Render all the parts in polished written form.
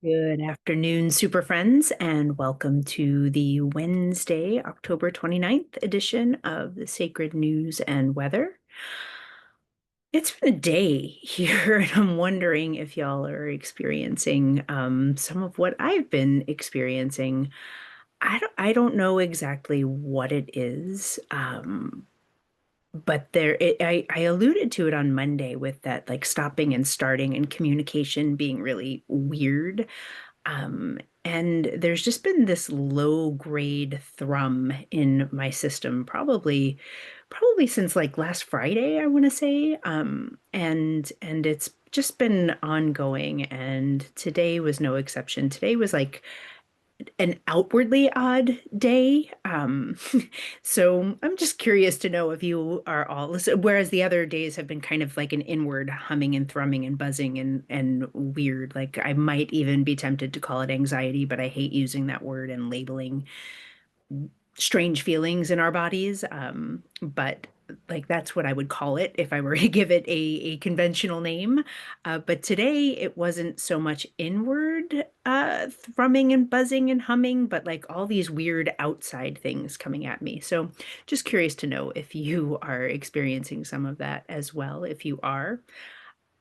Good afternoon, super friends, and welcome to the Wednesday, October 29th edition of the Sacred News and Weather. It's been a day here, and I'm wondering if y'all are experiencing some of what I've been experiencing. I don't know exactly what it is, but I alluded to it on Monday with that like stopping and starting and communication being really weird. And there's just been this low grade thrum in my system, probably since like last Friday, I want to say. And it's just been ongoing, and today was no exception. Today was like an outwardly odd day. So I'm just curious to know if you are all, whereas the other days have been kind of like an inward humming and thrumming and buzzing and weird. Like I might even be tempted to call it anxiety, but I hate using that word and labeling strange feelings in our bodies. But like that's what I would call it if I were to give it a conventional name. But today it wasn't so much inward thrumming and buzzing and humming, but like all these weird outside things coming at me. So just curious to know if you are experiencing some of that as well. If you are,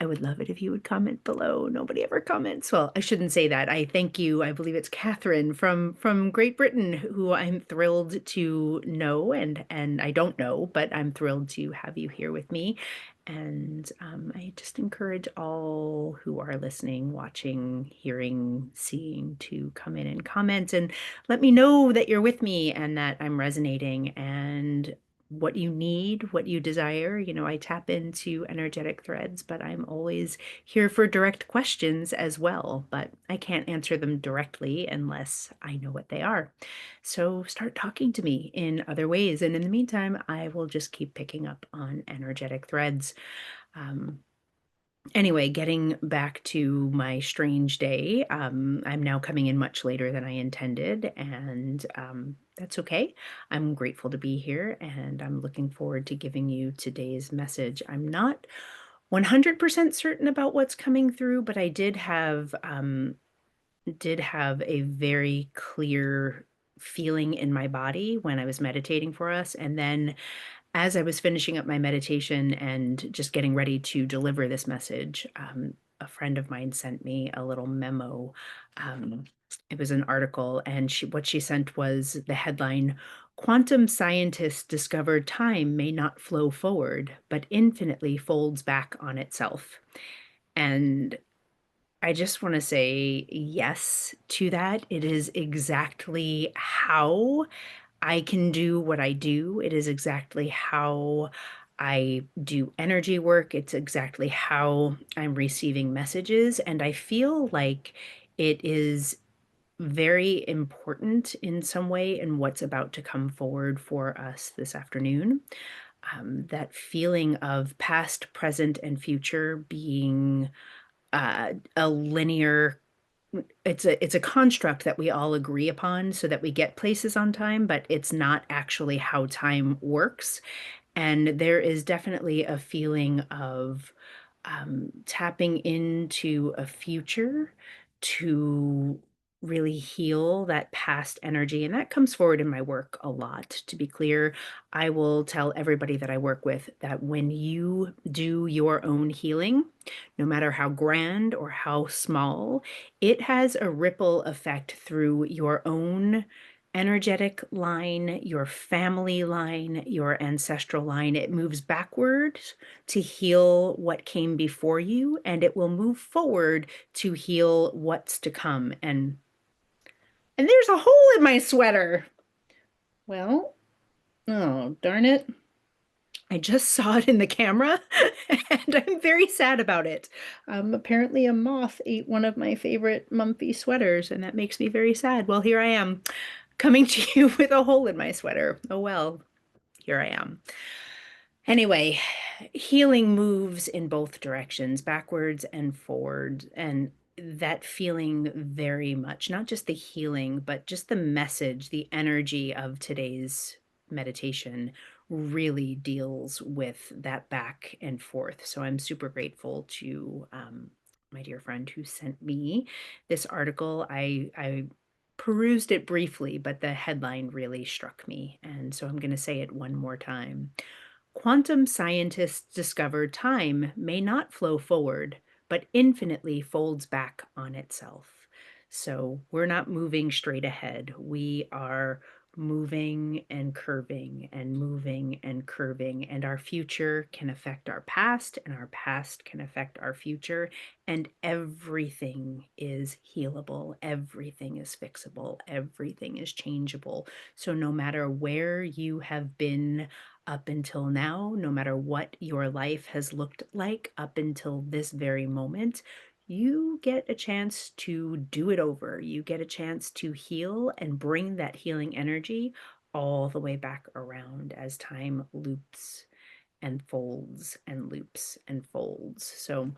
I would love it if you would comment below. Nobody ever comments. Well, I shouldn't say that. I thank you. I believe it's Catherine from Great Britain, who I'm thrilled to know, and I don't know, but I'm thrilled to have you here with me. And I just encourage all who are listening, watching, hearing, seeing to come in and comment and let me know that you're with me and that I'm resonating and what you need, what you desire. You know, I tap into energetic threads, but I'm always here for direct questions as well. But I can't answer them directly unless I know what they are. So start talking to me in other ways. And in the meantime, I will just keep picking up on energetic threads. Um, Anyway, getting back to my strange day, I'm now coming in much later than I intended, and that's okay. I'm grateful to be here, and I'm looking forward to giving you today's message. I'm not 100% certain about what's coming through, but I did have a very clear feeling in my body when I was meditating for us, and then as I was finishing up my meditation and just getting ready to deliver this message, a friend of mine sent me a little memo. Um, it was an article, and what she sent was the headline: Quantum scientists discovered time may not flow forward, but infinitely folds back on itself. And I just want to say yes to that. It is exactly how I can do what I do. It is exactly how I do energy work. It's exactly how I'm receiving messages. And I feel like it is very important in some way in what's about to come forward for us this afternoon. That feeling of past, present, and future being a linear, it's a construct that we all agree upon so that we get places on time, but it's not actually how time works. And there is definitely a feeling of tapping into a future to really heal that past energy. And that comes forward in my work a lot. To be clear, I will tell everybody that I work with that when you do your own healing, no matter how grand or how small, it has a ripple effect through your own energetic line, your family line, your ancestral line. It moves backwards to heal what came before you, and it will move forward to heal what's to come. And there's a hole in my sweater. Well, oh, darn it. I just saw it in the camera and I'm very sad about it. Apparently, a moth ate one of my favorite Mumphy sweaters, and that makes me very sad. Well, here I am coming to you with a hole in my sweater. Oh well, here I am. Anyway, healing moves in both directions, backwards and forward. And that feeling very much, not just the healing, but just the message, the energy of today's meditation really deals with that back and forth. So I'm super grateful to my dear friend who sent me this article. I perused it briefly, but the headline really struck me, and so I'm going to say it one more time. Quantum scientists discover time may not flow forward, but infinitely folds back on itself. So we're not moving straight ahead. We are moving and curving and moving and curving, and our future can affect our past, and our past can affect our future, and everything is healable, everything is fixable, everything is changeable. So no matter where you have been up until now, no matter what your life has looked like up until this very moment, you get a chance to do it over. You get a chance to heal and bring that healing energy all the way back around as time loops and folds and loops and folds. So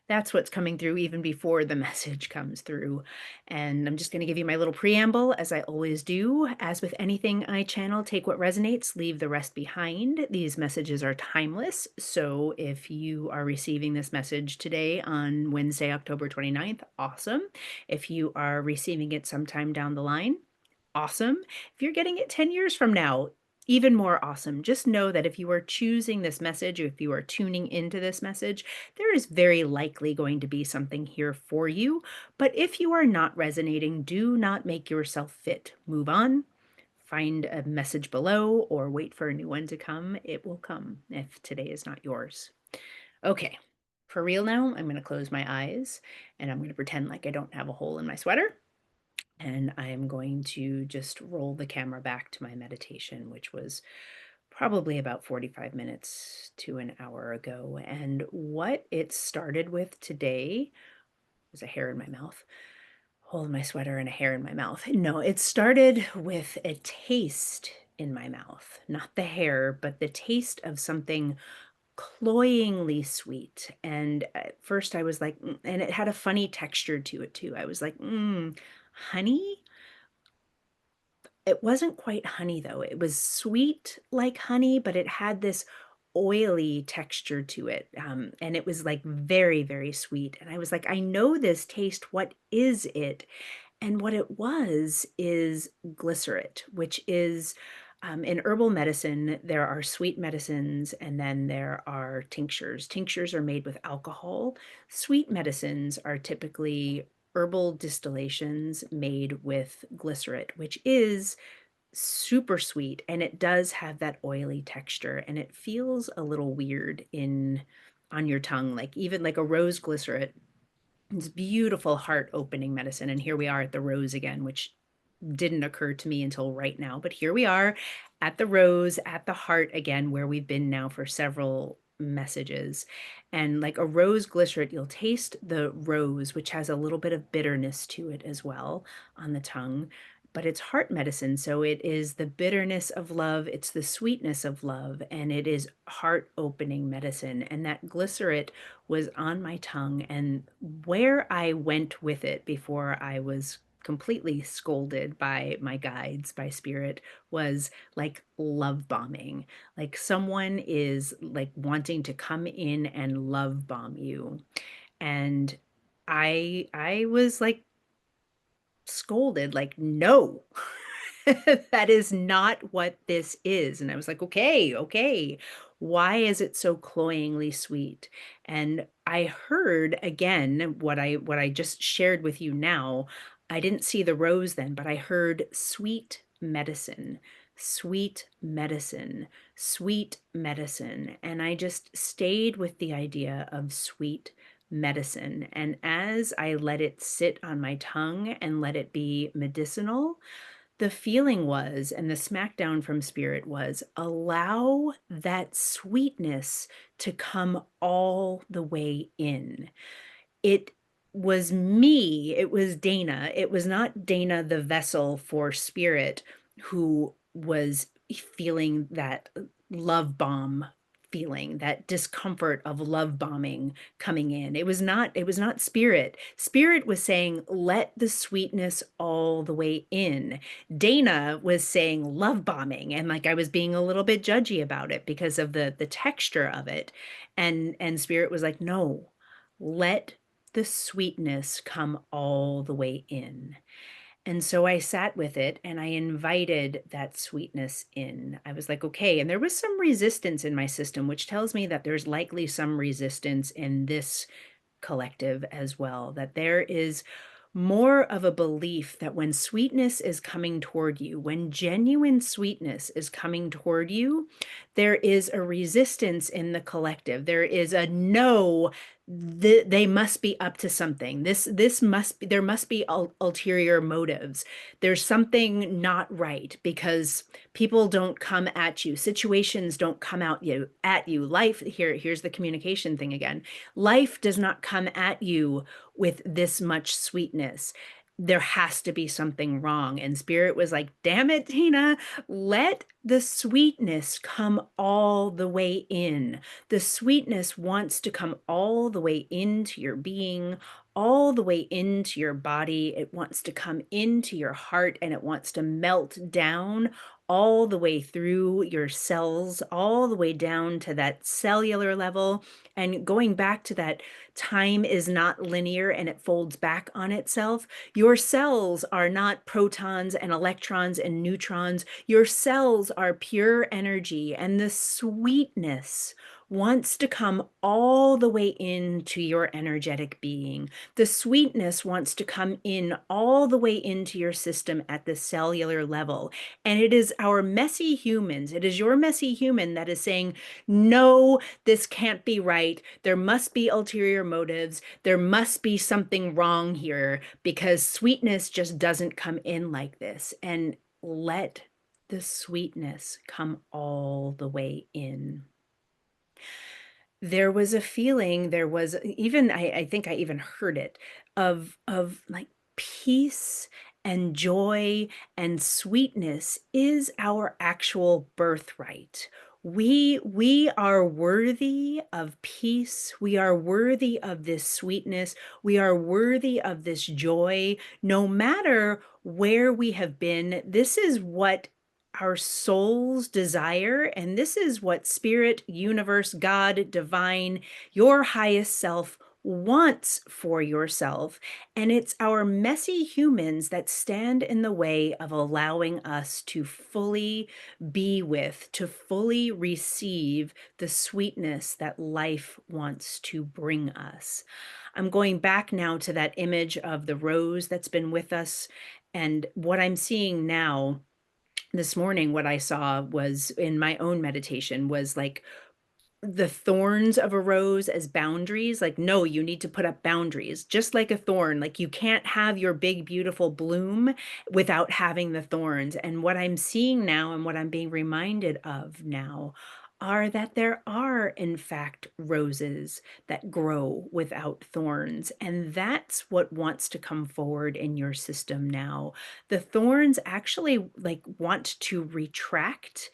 that's what's coming through even before the message comes through. And I'm just going to give you my little preamble, as I always do. As with anything I channel, take what resonates, leave the rest behind. These messages are timeless. So if you are receiving this message today on Wednesday, October 29th, awesome. If you are receiving it sometime down the line, awesome. If you're getting it 10 years from now, even more awesome. Just know that if you are choosing this message, or if you are tuning into this message, there is very likely going to be something here for you. But if you are not resonating, do not make yourself fit. Move on, find a message below, or wait for a new one to come. It will come if today is not yours. Okay, for real now, I'm going to close my eyes and I'm going to pretend like I don't have a hole in my sweater. And I am going to just roll the camera back to my meditation, which was probably about 45 minutes to an hour ago. And what it started with today was a hair in my mouth, hole in my sweater, and a hair in my mouth. No, it started with a taste in my mouth, not the hair, but the taste of something cloyingly sweet. And at first I was like, and it had a funny texture to it too. I was like, honey? It wasn't quite honey though. It was sweet like honey, but it had this oily texture to it. And it was like very, very sweet. And I was like, I know this taste. What is it? And what it was is glycerin, which is in herbal medicine, there are sweet medicines and then there are tinctures. Tinctures are made with alcohol. Sweet medicines are typically herbal distillations made with glycerin, which is super sweet, and it does have that oily texture, and it feels a little weird in on your tongue, like even like a rose glycerin. It's beautiful heart opening medicine. And here we are at the rose again, which didn't occur to me until right now. But here we are at the rose, at the heart again, where we've been now for several messages. And like a rose glycerin, you'll taste the rose, which has a little bit of bitterness to it as well on the tongue. But it's heart medicine. So it is the bitterness of love, it's the sweetness of love, and it is heart opening medicine. And that glycerin was on my tongue. And where I went with it before I was completely scolded by my guides, by spirit, was like love bombing. Like someone is like wanting to come in and love bomb you. And I was like scolded, like, no. That is not what this is. And I was like, okay, okay. Why is it so cloyingly sweet? And I heard again what I just shared with you now. I didn't see the rose then, but I heard sweet medicine, sweet medicine, sweet medicine. And I just stayed with the idea of sweet medicine. And as I let it sit on my tongue and let it be medicinal, the feeling was, and the smackdown from spirit was, allow that sweetness to come all the way in. It was me, it was Dana. It was not Dana, the vessel for spirit, who was feeling that love bomb feeling, that discomfort of love bombing coming in. It was not spirit. Spirit was saying, let the sweetness all the way in. Dana was saying love bombing, and like I was being a little bit judgy about it because of the texture of it. And spirit was like, no, let the sweetness come all the way in. And so I sat with it and I invited that sweetness in. I was like, okay. And there was some resistance in my system, which tells me that there's likely some resistance in this collective as well, that there is more of a belief that when sweetness is coming toward you, when genuine sweetness is coming toward you, there is a resistance in the collective. There is a no, they must be up to something. This must be, there must be ulterior motives. There's something not right because people don't come at you. Situations don't come out you at you. Life here's the communication thing again. Life does not come at you with this much sweetness. There has to be something wrong. And Spirit was like, damn it, Tina, let the sweetness come all the way in. The sweetness wants to come all the way into your being, all the way into your body. It wants to come into your heart and it wants to melt down all the way through your cells, all the way down to that cellular level. And going back to that, time is not linear and it folds back on itself. Your cells are not protons and electrons and neutrons. Your cells are pure energy, and the sweetness wants to come all the way into your energetic being. The sweetness wants to come in all the way into your system at the cellular level. And it is our messy humans, it is your messy human that is saying, no, this can't be right. There must be ulterior motives. There must be something wrong here because sweetness just doesn't come in like this. And let the sweetness come all the way in. There was a feeling, there was even I think I even heard it, of, like, peace and joy and sweetness is our actual birthright. We are worthy of peace, we are worthy of this sweetness, we are worthy of this joy, no matter where we have been. This is what our soul's desire, and this is what spirit, universe, God, divine, your highest self wants for yourself. And it's our messy humans that stand in the way of allowing us to fully be with, to fully receive the sweetness that life wants to bring us. I'm going back now to that image of the rose that's been with us, and what I'm seeing now this morning, what I saw was in my own meditation was like the thorns of a rose as boundaries. Like, no, you need to put up boundaries, just like a thorn. Like, you can't have your big, beautiful bloom without having the thorns. And what I'm seeing now and what I'm being reminded of now are that there are, in fact, roses that grow without thorns. And that's what wants to come forward in your system now. The thorns actually like want to retract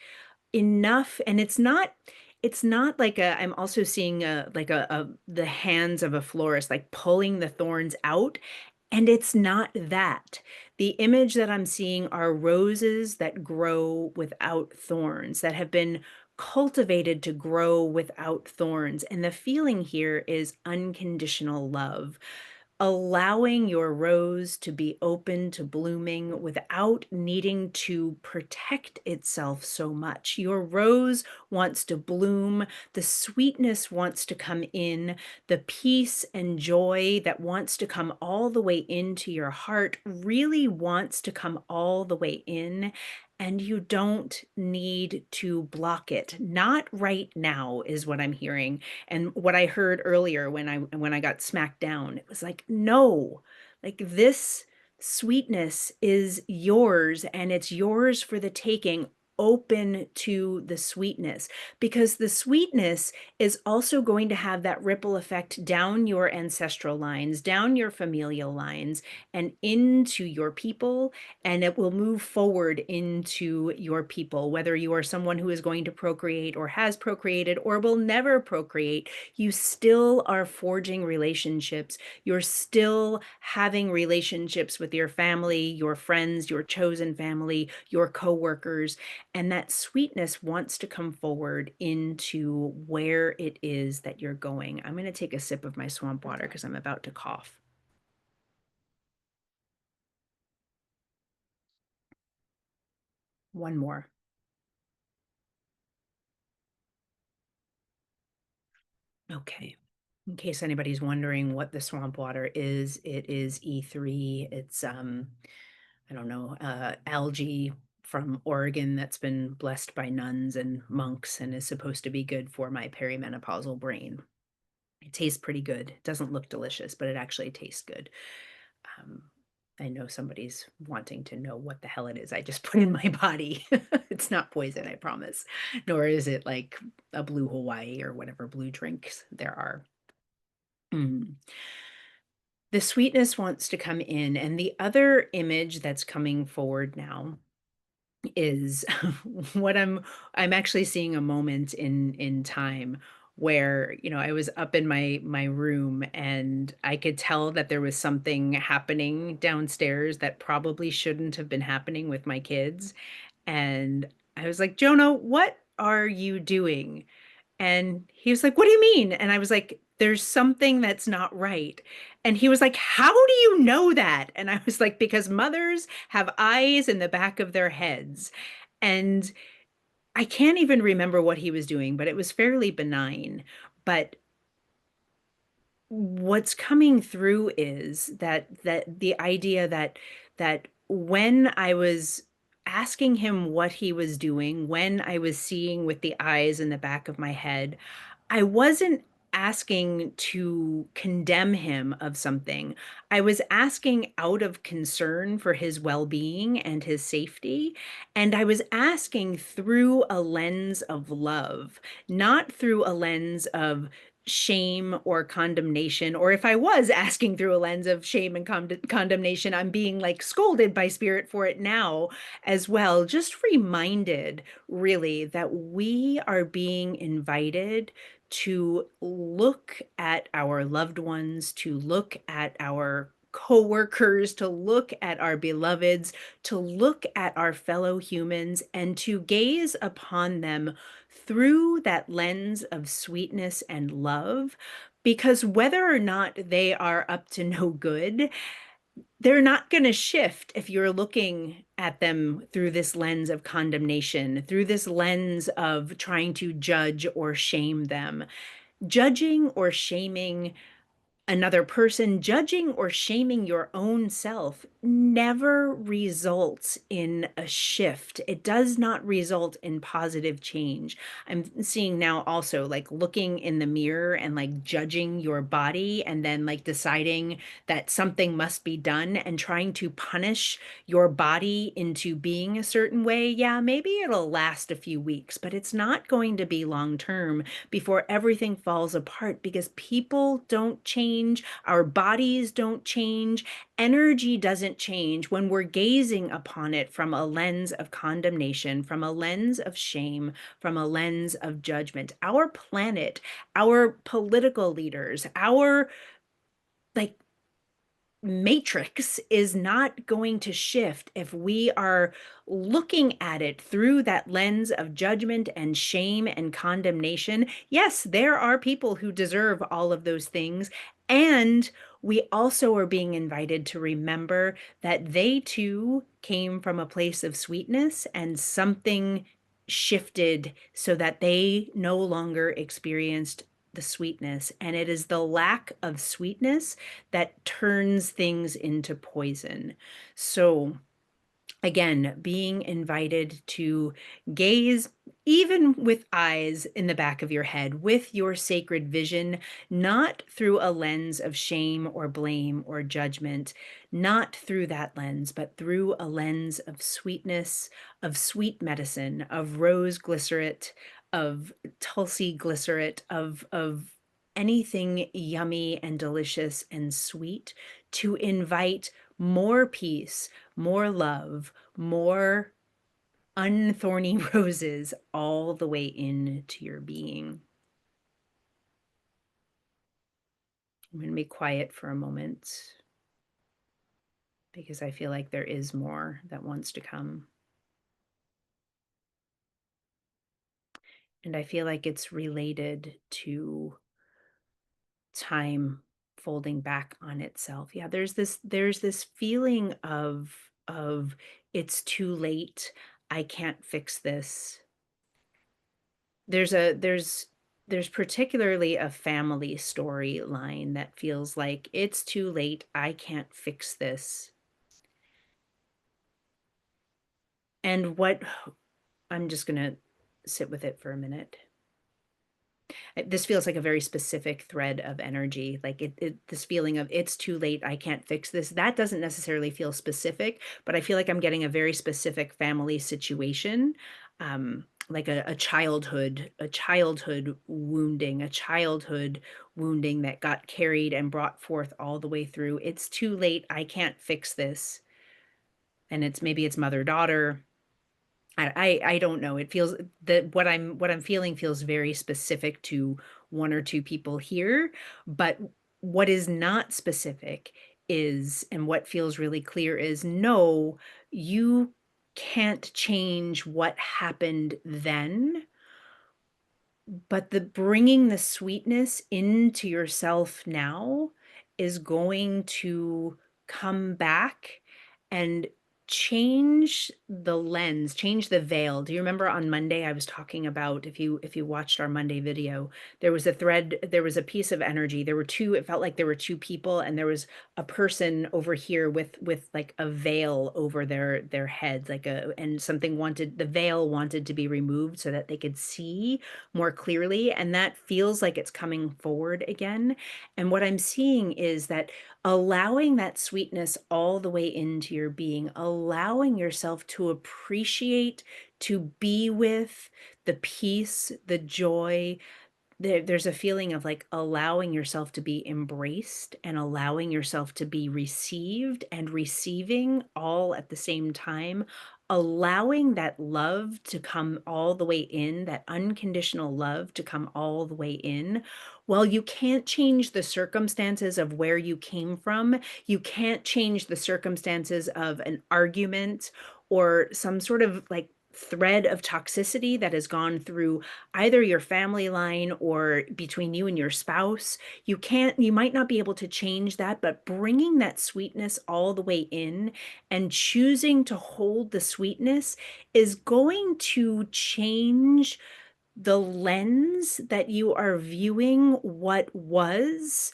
enough, and it's not like a I'm also seeing a like a the hands of a florist like pulling the thorns out, and it's not that. The image that I'm seeing are roses that grow without thorns, that have been cultivated to grow without thorns, and the feeling here is unconditional love, allowing your rose to be open to blooming without needing to protect itself so much. Your rose wants to bloom, the sweetness wants to come in, the peace and joy that wants to come all the way into your heart really wants to come all the way in. And you don't need to block it. Not right now, is what I'm hearing. And what I heard earlier when I got smacked down, it was like, no, like this sweetness is yours and it's yours for the taking. Open to the sweetness, because the sweetness is also going to have that ripple effect down your ancestral lines, down your familial lines, and into your people, and it will move forward into your people, whether you are someone who is going to procreate or has procreated or will never procreate. You still are forging relationships. You're still having relationships with your family, your friends, your chosen family, your coworkers. And that sweetness wants to come forward into where it is that you're going. I'm going to take a sip of my swamp water because I'm about to cough. One more. Okay. In case anybody's wondering what the swamp water is, it is E3. It's I don't know, algae from Oregon that's been blessed by nuns and monks and is supposed to be good for my perimenopausal brain. It tastes pretty good. It doesn't look delicious, but it actually tastes good. Um, I know somebody's wanting to know what the hell it is I just put in my body. It's not poison, I promise. Nor is it like a blue Hawaii or whatever blue drinks there are. Mm. The sweetness wants to come in, and the other image that's coming forward now is what I'm actually seeing a moment in time where, I was up in my room and I could tell that there was something happening downstairs that probably shouldn't have been happening with my kids. And I was like, Jonah, what are you doing? And he was like, "What do you mean?" And I was like, "There's something that's not right." And he was like, "How do you know that?" And I was like, "Because mothers have eyes in the back of their heads." And I can't even remember what he was doing, but it was fairly benign. But what's coming through is that the idea that when I was asking him what he was doing, when I was seeing with the eyes in the back of my head, I wasn't asking to condemn him of something. I was asking out of concern for his well-being and his safety. And I was asking through a lens of love, not through a lens of shame or condemnation. Or if I was asking through a lens of shame and condemnation, I'm being like scolded by spirit for it now as well. Just reminded, really, that we are being invited to look at our loved ones, to look at our coworkers, to look at our beloveds, to look at our fellow humans, and to gaze upon them through that lens of sweetness and love. Because whether or not they are up to no good, they're not going to shift if you're looking at them through this lens of condemnation, through this lens of trying to judge or shame them. Judging or shaming another person, judging or shaming your own self never results in a shift. It does not result in positive change. I'm seeing now also like looking in the mirror and like judging your body and then like deciding that something must be done and trying to punish your body into being a certain way. Yeah, maybe it'll last a few weeks, but it's not going to be long term before everything falls apart because people don't change, our bodies don't change, energy doesn't change when we're gazing upon it from a lens of condemnation, from a lens of shame, from a lens of judgment. Our planet, our political leaders, our like matrix is not going to shift if we are looking at it through that lens of judgment and shame and condemnation. Yes, there are people who deserve all of those things. And we also are being invited to remember that they too came from a place of sweetness and something shifted so that they no longer experienced the sweetness. And it is the lack of sweetness that turns things into poison. So, again, being invited to gaze, even with eyes in the back of your head, with your sacred vision, not through a lens of shame or blame or judgment, not through that lens, but through a lens of sweetness, of sweet medicine, of rose glycerate, of tulsi glycerate, of anything yummy and delicious and sweet to invite more peace, more love, more unthorny roses all the way into your being. I'm going to be quiet for a moment because I feel like there is more that wants to come. And I feel like it's related to time folding back on itself. Yeah, there's this feeling of it's too late. I can't fix this. There's particularly a family storyline that feels like it's too late. I can't fix this. And what I'm just going to sit with it for a minute. This feels like a very specific thread of energy, like this feeling of it's too late, I can't fix this. That doesn't necessarily feel specific, but I feel like I'm getting a very specific family situation, like a childhood wounding, a childhood wounding that got carried and brought forth all the way through. It's too late, I can't fix this. And maybe it's mother daughter. I don't know. It feels that what I'm feeling feels very specific to one or two people here, but what is not specific is, and what feels really clear is, no, you can't change what happened then, but the bringing the sweetness into yourself now is going to come back and change the lens, change the veil. Do you remember on Monday I was talking about, if you watched our Monday video, there was a thread, there was a piece of energy. There were two, it felt like there were two people, and there was a person over here with like a veil over their heads, like a, and something wanted, the veil wanted to be removed so that they could see more clearly, and that feels like it's coming forward again. And what I'm seeing is that allowing that sweetness all the way into your being, allowing yourself to appreciate, to be with the peace, the joy, there's a feeling of like allowing yourself to be embraced and allowing yourself to be received and receiving all at the same time, allowing that love to come all the way in, that unconditional love to come all the way in. Well, you can't change the circumstances of where you came from. You can't change the circumstances of an argument or some sort of like thread of toxicity that has gone through either your family line or between you and your spouse. You might not be able to change that, but bringing that sweetness all the way in and choosing to hold the sweetness is going to change the lens that you are viewing what was.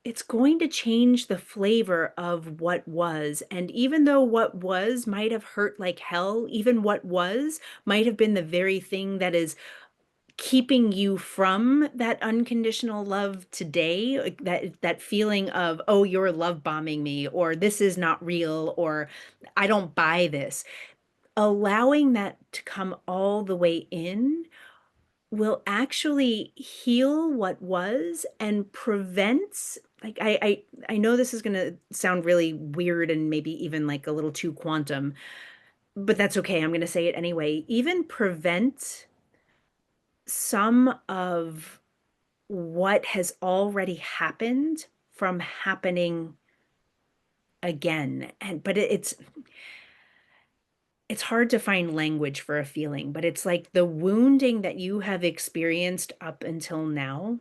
It's going to change the flavor of what was. And even though what was might have hurt like hell, even what was might have been the very thing that is keeping you from that unconditional love today, like that feeling of, oh, you're love bombing me, or this is not real, or I don't buy this. Allowing that to come all the way in will actually heal what was and prevents, like, I know this is gonna sound really weird and maybe even like a little too quantum, but that's okay. I'm gonna say it anyway. Even prevent some of what has already happened from happening again. And but it's hard to find language for a feeling, but it's like the wounding that you have experienced up until now,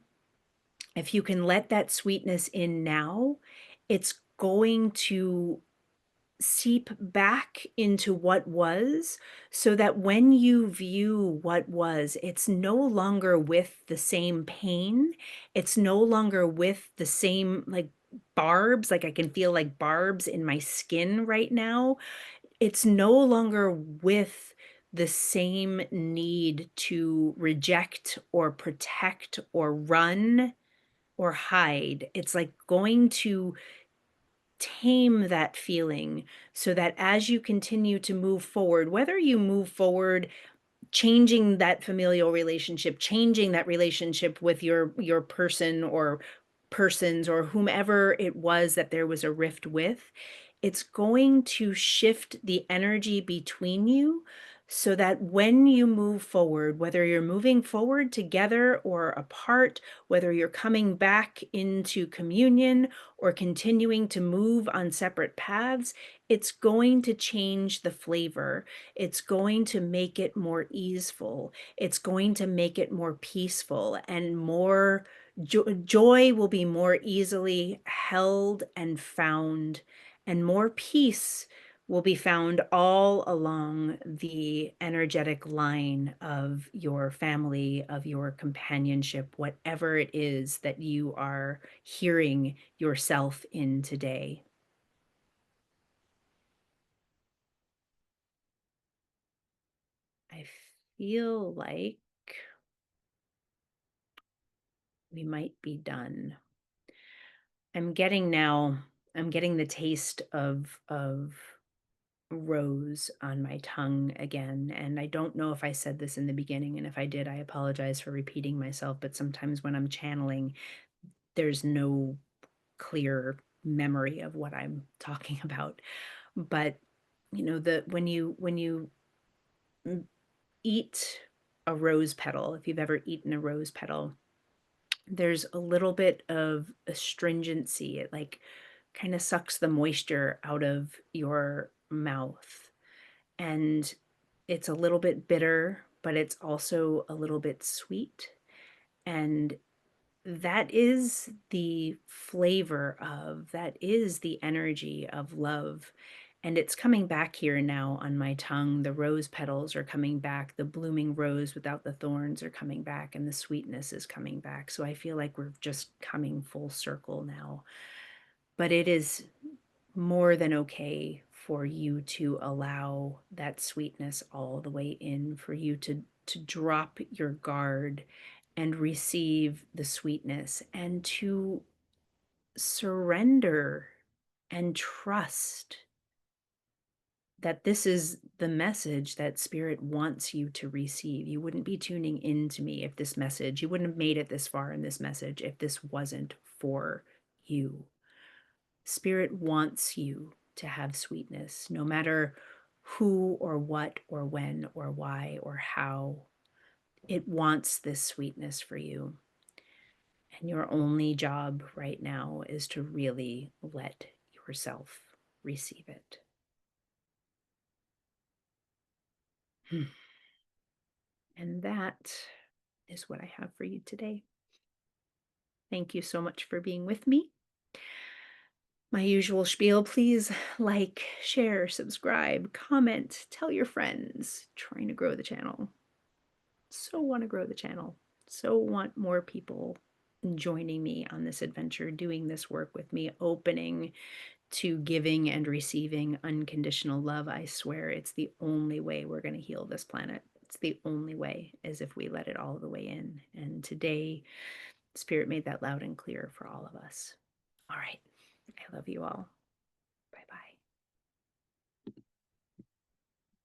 if you can let that sweetness in now, it's going to seep back into what was, so that when you view what was, it's no longer with the same pain. It's no longer with the same like barbs, like I can feel like barbs in my skin right now. It's no longer with the same need to reject or protect or run or hide. It's like going to tame that feeling so that as you continue to move forward, whether you move forward changing that familial relationship, changing that relationship with your person or persons or whomever it was that there was a rift with, it's going to shift the energy between you so that when you move forward, whether you're moving forward together or apart, whether you're coming back into communion or continuing to move on separate paths, it's going to change the flavor. It's going to make it more easeful. It's going to make it more peaceful and more joy will be more easily held and found, and more peace will be found all along the energetic line of your family, of your companionship, whatever it is that you are hearing yourself in today. I feel like we might be done. I'm getting now, I'm getting the taste of rose on my tongue again. And I don't know if I said this in the beginning, and if I did, I apologize for repeating myself. But sometimes when I'm channeling, there's no clear memory of what I'm talking about. But the when you eat a rose petal, if you've ever eaten a rose petal, there's a little bit of astringency. It like kind of sucks the moisture out of your mouth. And it's a little bit bitter, but it's also a little bit sweet. And that is the flavor of, that is the energy of love. And it's coming back here now on my tongue. The rose petals are coming back. The blooming rose without the thorns are coming back, and the sweetness is coming back. So I feel like we're just coming full circle now. But it is more than okay for you to allow that sweetness all the way in, for you to drop your guard and receive the sweetness, and to surrender and trust that this is the message that spirit wants you to receive. You wouldn't be tuning in to me if this message, you wouldn't have made it this far in this message if this wasn't for you. Spirit wants you to have sweetness, no matter who or what or when or why or how. It wants this sweetness for you. And your only job right now is to really let yourself receive it. And that is what I have for you today. Thank you so much for being with me. My usual spiel, please like, share, subscribe, comment, tell your friends. Trying to grow the channel. So want to grow the channel. So want more people joining me on this adventure, doing this work with me, opening to giving and receiving unconditional love. I swear it's the only way we're going to heal this planet. It's the only way, as if we let it all the way in. And today, Spirit made that loud and clear for all of us. All right. I love you all.